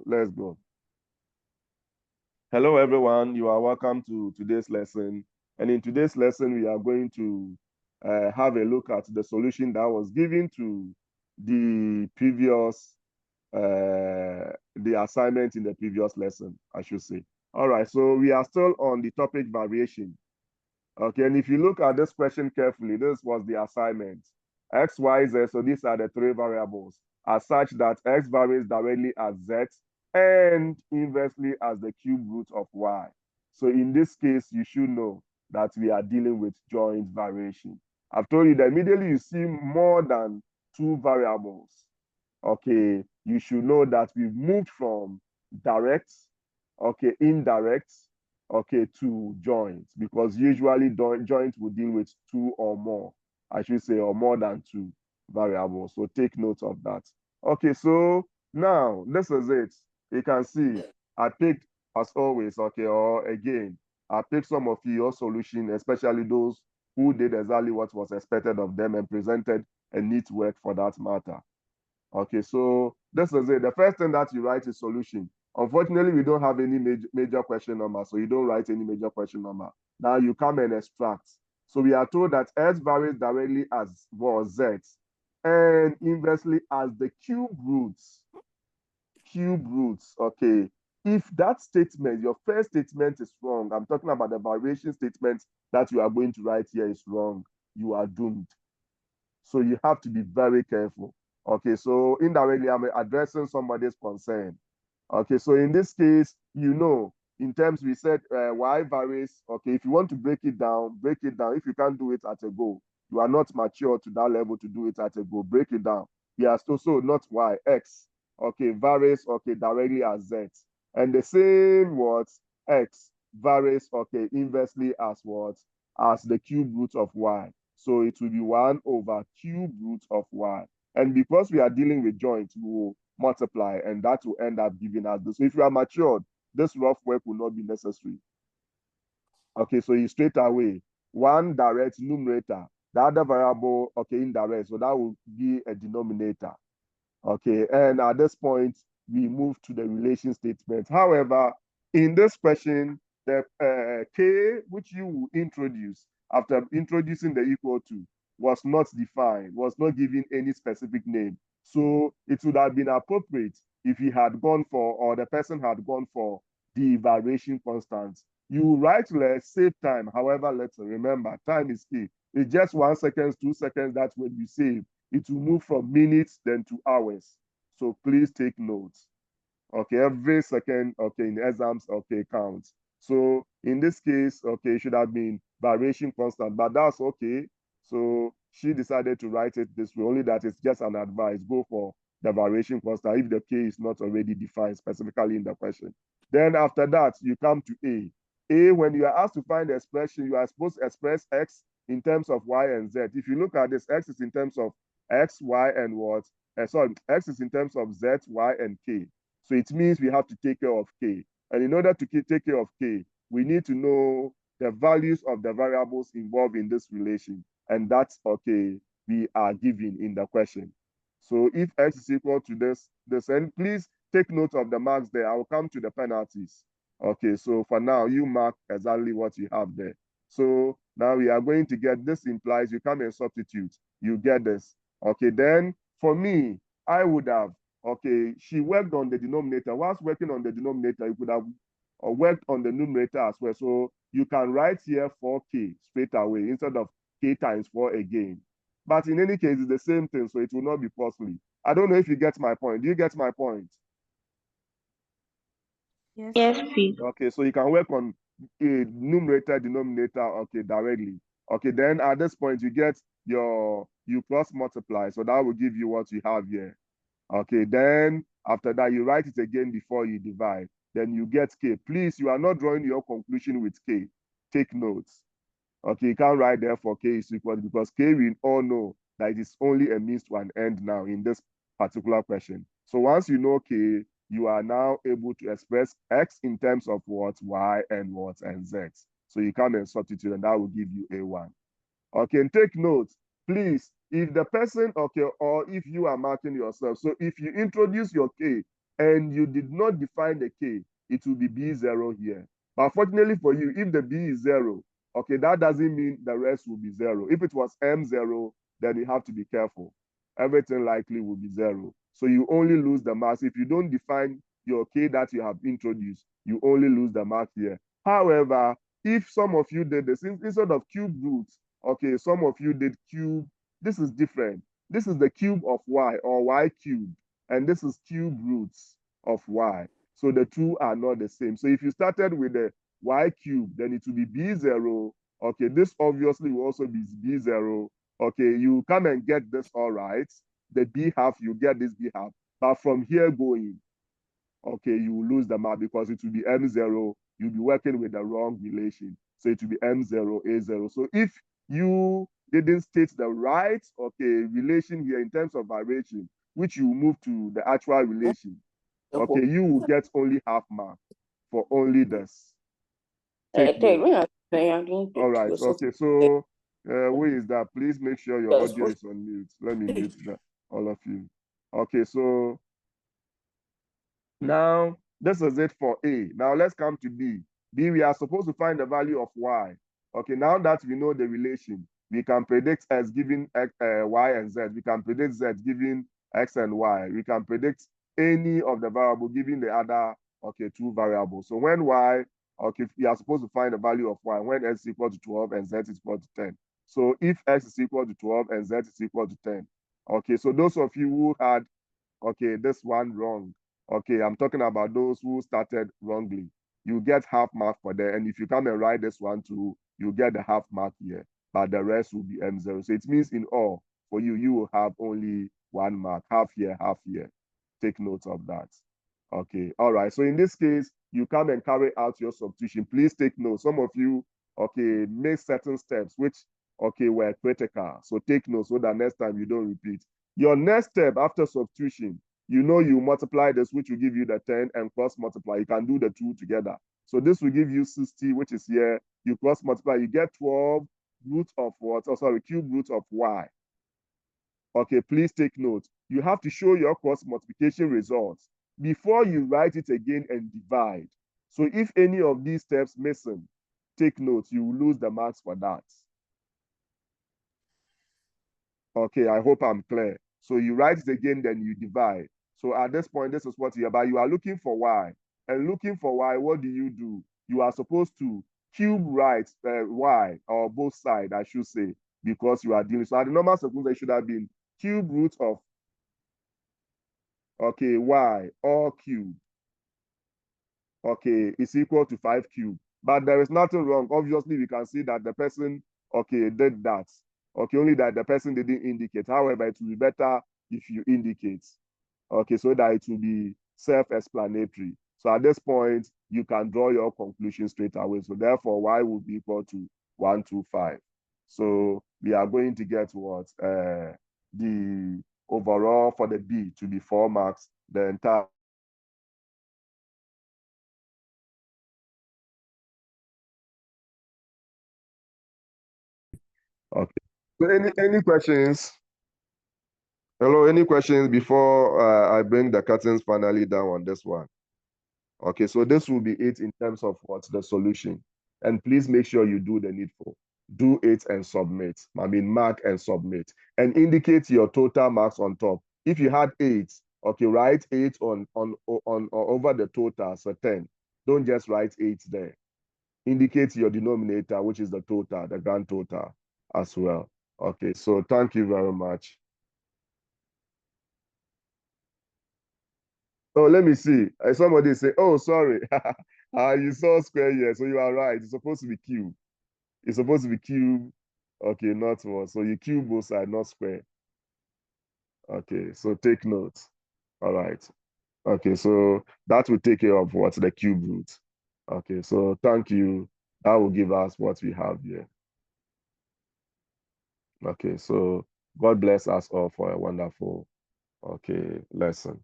let's go. Hello, everyone. You are welcome to today's lesson. And in today's lesson, we are going to have a look at the solution that was given to the previous, the assignment in the previous lesson, I should say. All right, so we are still on the topic variation. Okay, and if you look at this question carefully, this was the assignment. X, Y, Z, so these are the three variables, as such that X varies directly as Z and inversely as the cube root of Y. So in this case, you should know that we are dealing with joint variation. I've told you that immediately you see more than two variables, okay, you should know that we've moved from direct, okay, indirect, okay, to joint, because usually joint will deal with two or more, I should say, or more than two variables. So take note of that. Okay, so now this is it. You can see I picked, as always, okay, or again, I picked some of your solution, especially those who did exactly what was expected of them and presented a neat work for that matter. Okay, so this is it. The first thing that you write is solution. Unfortunately, we don't have any major question number, so you don't write any major question number. Now you come and extract. So we are told that S varies directly as well Z, and inversely as the cube roots. Cube roots, okay. If that statement, your first statement is wrong, I'm talking about the variation statement that you are going to write here is wrong, you are doomed. So you have to be very careful. Okay, so indirectly, I'm addressing somebody's concern. Okay, so in this case, you know, in terms we said Y varies. Okay, if you want to break it down, break it down. If you can't do it at a go, you are not mature to that level to do it at a go. Break it down. Yeah, so not Y, X. Okay, varies, okay, directly as Z. And the same what? X varies, okay, inversely as what? As the cube root of Y. So it will be 1 over cube root of Y. And because we are dealing with joints, we will multiply, and that will end up giving us this. So if you are matured, this rough work will not be necessary. Okay, so you straight away, one direct numerator, the other variable, okay, indirect. So that will be a denominator. Okay, and at this point, we move to the relation statement. However, in this question, the K, which you will introduce after introducing the equal to, was not defined, was not given any specific name. So it would have been appropriate if he had gone for, or the person had gone for the variation constant. You write less, save time. However, let's remember, time is key. It's just 1 second, 2 seconds. That's when you save. It will move from minutes then to hours. So please take notes. Okay, every second, okay, in exams, okay, counts. So in this case, okay, it should have been variation constant, but that's okay. So she decided to write it this way, only that it's just an advice. Go for the variation constant if the K is not already defined specifically in the question. Then after that, you come to A. A, when you are asked to find the expression, you are supposed to express X in terms of Y and Z. If you look at this, X is in terms of X, Y, and what? Sorry, X is in terms of Z, Y, and K. So it means we have to take care of K. And in order to take care of K, we need to know the values of the variables involved in this relation. And that's okay, we are given in the question. So if X is equal to this, and please take note of the marks there. I will come to the penalties. Okay, so for now, you mark exactly what you have there. So now we are going to get, this implies you come and substitute, you get this. Okay, then for me, I would have, okay, she worked on the denominator. Whilst working on the denominator, you could have worked on the numerator as well. So you can write here 4K straight away instead of K times 4 again. But in any case, it's the same thing, so it will not be costly. I don't know if you get my point. Do you get my point? Yes, please. Okay, so you can work on a numerator, denominator, okay, directly. Okay, then at this point, you get you cross multiply. So that will give you what you have here. Okay, then after that, you write it again before you divide. Then you get K. Please, you are not drawing your conclusion with K. Take notes. Okay, you can't write there for K is equal, because K, we all know that it is only a means to an end now in this particular question. So once you know K, you are now able to express X in terms of what, Y, and what, and Z. So you come and substitute, and that will give you A1. Okay, and take notes. Please, if the person, okay, or if you are marking yourself, so if you introduce your K and you did not define the k, it will be b0 here. But fortunately for you, if the b is 0, okay, that doesn't mean the rest will be 0. If it was m0, then you have to be careful. Everything likely will be 0. So you only lose the marks. If you don't define your k that you have introduced, you only lose the mark here. However, if some of you did this, instead of cube roots, okay, some of you did cube, this is different. This is the cube of y, or y cubed, and this is cube roots of y. So the two are not the same. So if you started with the y cube, then it will be b0. Okay, this obviously will also be b0. Okay, you come and get this all right. The b half, you get this b half. But from here going, okay, you will lose the mark because it will be m0. You'll be working with the wrong relation. So it will be m0, a0. So if you didn't state the right, okay, relation here in terms of variation, which you move to the actual relation, okay, you will get only half mark for only this. Take note. All right, okay, so who is that? Please make sure your audio is on mute. Let me mute that, all of you. Okay, so now this is it for A. Now let's come to B. B, we are supposed to find the value of Y. Okay, now that we know the relation, we can predict X given X, Y and Z. We can predict Z given X and Y. We can predict any of the variable given the other, okay, two variables. So when Y, okay, we are supposed to find the value of Y when X is equal to 12 and Z is equal to 10. So if X is equal to 12 and Z is equal to 10, okay, so those of you who had, okay, this one wrong, okay, I'm talking about those who started wrongly. You get half mark for that. And if you come and write this one too, you get the half mark here, but the rest will be M0. So it means in all, for you, you will have only 1 mark, half here, half here. Take note of that. Okay, all right. So in this case, you come and carry out your substitution. Please take note. Some of you, okay, make certain steps which, okay, were critical. So take note so that next time you don't repeat. Your next step after substitution, you know you multiply this, which will give you the 10, and cross multiply. You can do the two together. So this will give you 60, which is here. You cross multiply, you get 12 root of what? Oh, sorry, cube root of y. Okay, please take note. You have to show your cross multiplication results before you write it again and divide. So if any of these steps missing, take note, you will lose the marks for that. Okay, I hope I'm clear. So you write it again, then you divide. So at this point, this is what you are, but you are looking for y. And looking for y, what do? You are supposed to cube right y, or both sides, I should say, because you are dealing. So at the normal circumstance, it should have been cube root of, okay, y, all cube, okay, is equal to 5 cube. But there is nothing wrong. Obviously, we can see that the person, okay, did that. Okay, only that the person didn't indicate. However, it will be better if you indicate. Okay, so that it will be self-explanatory. So at this point, you can draw your conclusion straight away. So therefore, y will be equal to 125. So we are going to get what? The overall for the B to be 4 marks, the entire. Okay. So any questions? Hello, any questions before I bring the curtains finally down on this one? Okay, so this will be it in terms of what's the solution. And please make sure you do the needful. Do it and submit. I mean, mark and submit. And indicate your total marks on top. If you had 8, okay, write 8 on over the total, so 10. Don't just write 8 there. Indicate your denominator, which is the total, the grand total as well. Okay, so thank you very much. Oh, let me see. Somebody say, oh, sorry. You saw square here, so you are right. It's supposed to be cube. It's supposed to be cube. Okay, not one. So you cube both sides, not square. Okay, so take note. All right. Okay, so that will take care of what's the cube root. Okay, so thank you. That will give us what we have here. Okay, so God bless us all for a wonderful, okay, lesson.